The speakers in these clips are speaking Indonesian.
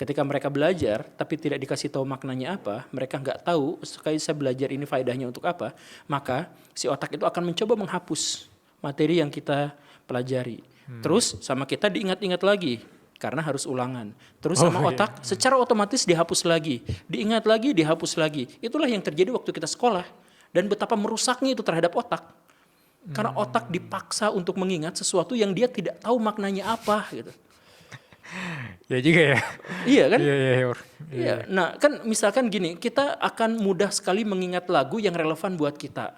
Ketika mereka belajar tapi tidak dikasih tahu maknanya apa, mereka nggak tahu sekali saya belajar ini faedahnya untuk apa, maka si otak itu akan mencoba menghapus materi yang kita pelajari. Terus sama kita diingat-ingat lagi karena harus ulangan. Terus sama otak secara otomatis dihapus lagi, diingat lagi, dihapus lagi. Itulah yang terjadi waktu kita sekolah dan betapa merusaknya itu terhadap otak. Karena otak dipaksa untuk mengingat sesuatu yang dia tidak tahu maknanya apa gitu. Ya juga ya. Iya kan? Iya. Nah kan misalkan gini, kita akan mudah sekali mengingat lagu yang relevan buat kita.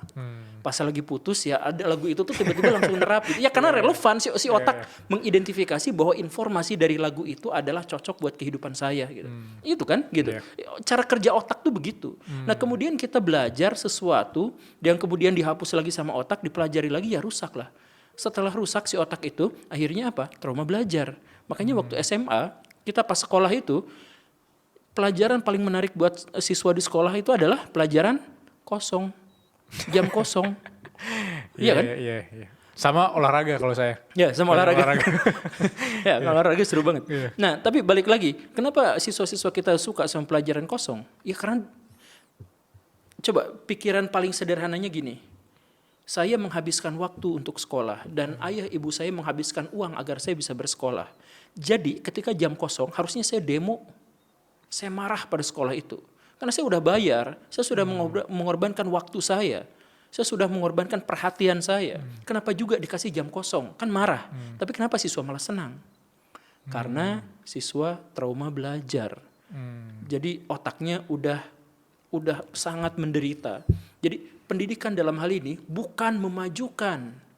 Pas lagi putus ya ada lagu itu tuh tiba-tiba langsung nerapin. Ya karena relevan si otak mengidentifikasi bahwa informasi dari lagu itu adalah cocok buat kehidupan saya gitu. Itu kan gitu. Cara kerja otak tuh begitu. Nah kemudian kita belajar sesuatu yang kemudian dihapus lagi sama otak, dipelajari lagi ya rusak lah. Setelah rusak si otak itu akhirnya apa? Trauma belajar. Makanya waktu SMA kita pas sekolah itu pelajaran paling menarik buat siswa di sekolah itu adalah pelajaran kosong, jam kosong. Iya kan? Iya. Sama olahraga kalau saya. Ya sama olahraga. Ya olahraga seru banget. Nah tapi balik lagi, kenapa siswa-siswa kita suka sama pelajaran kosong? Ya karena coba pikiran paling sederhananya gini. Saya menghabiskan waktu untuk sekolah dan ayah ibu saya menghabiskan uang agar saya bisa bersekolah. Jadi ketika jam kosong harusnya saya demo, saya marah pada sekolah itu. Karena saya sudah bayar, saya sudah mengorbankan waktu saya sudah mengorbankan perhatian saya. Kenapa juga dikasih jam kosong? Kan marah. Tapi kenapa siswa malah senang? Karena siswa trauma belajar. Jadi otaknya udah sangat menderita. Jadi pendidikan dalam hal ini bukan memajukan.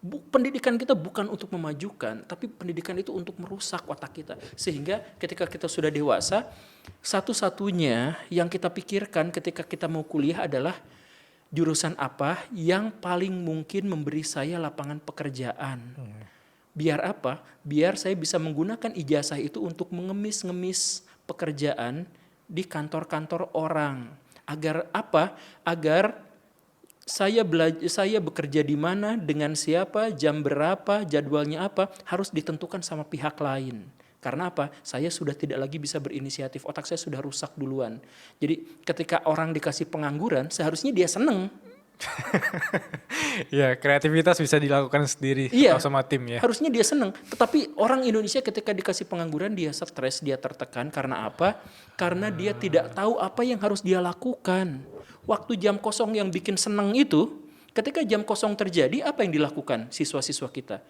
Pendidikan kita bukan untuk memajukan, tapi pendidikan itu untuk merusak otak kita. Sehingga ketika kita sudah dewasa, satu-satunya yang kita pikirkan ketika kita mau kuliah adalah jurusan apa yang paling mungkin memberi saya lapangan pekerjaan. Biar apa? Biar saya bisa menggunakan ijazah itu untuk mengemis-ngemis pekerjaan di kantor-kantor orang. Agar apa? Agar saya bekerja di mana, dengan siapa, jam berapa, jadwalnya apa, harus ditentukan sama pihak lain. Karena apa? Saya sudah tidak lagi bisa berinisiatif, otak saya sudah rusak duluan. Jadi ketika orang dikasih pengangguran, seharusnya dia seneng. Ya, kreativitas bisa dilakukan sendiri atau sama tim ya. Harusnya dia seneng. Tetapi orang Indonesia ketika dikasih pengangguran, dia stres, dia tertekan. Karena apa? Karena dia tidak tahu apa yang harus dia lakukan. Waktu jam kosong yang bikin seneng itu, ketika jam kosong terjadi, apa yang dilakukan siswa-siswa kita?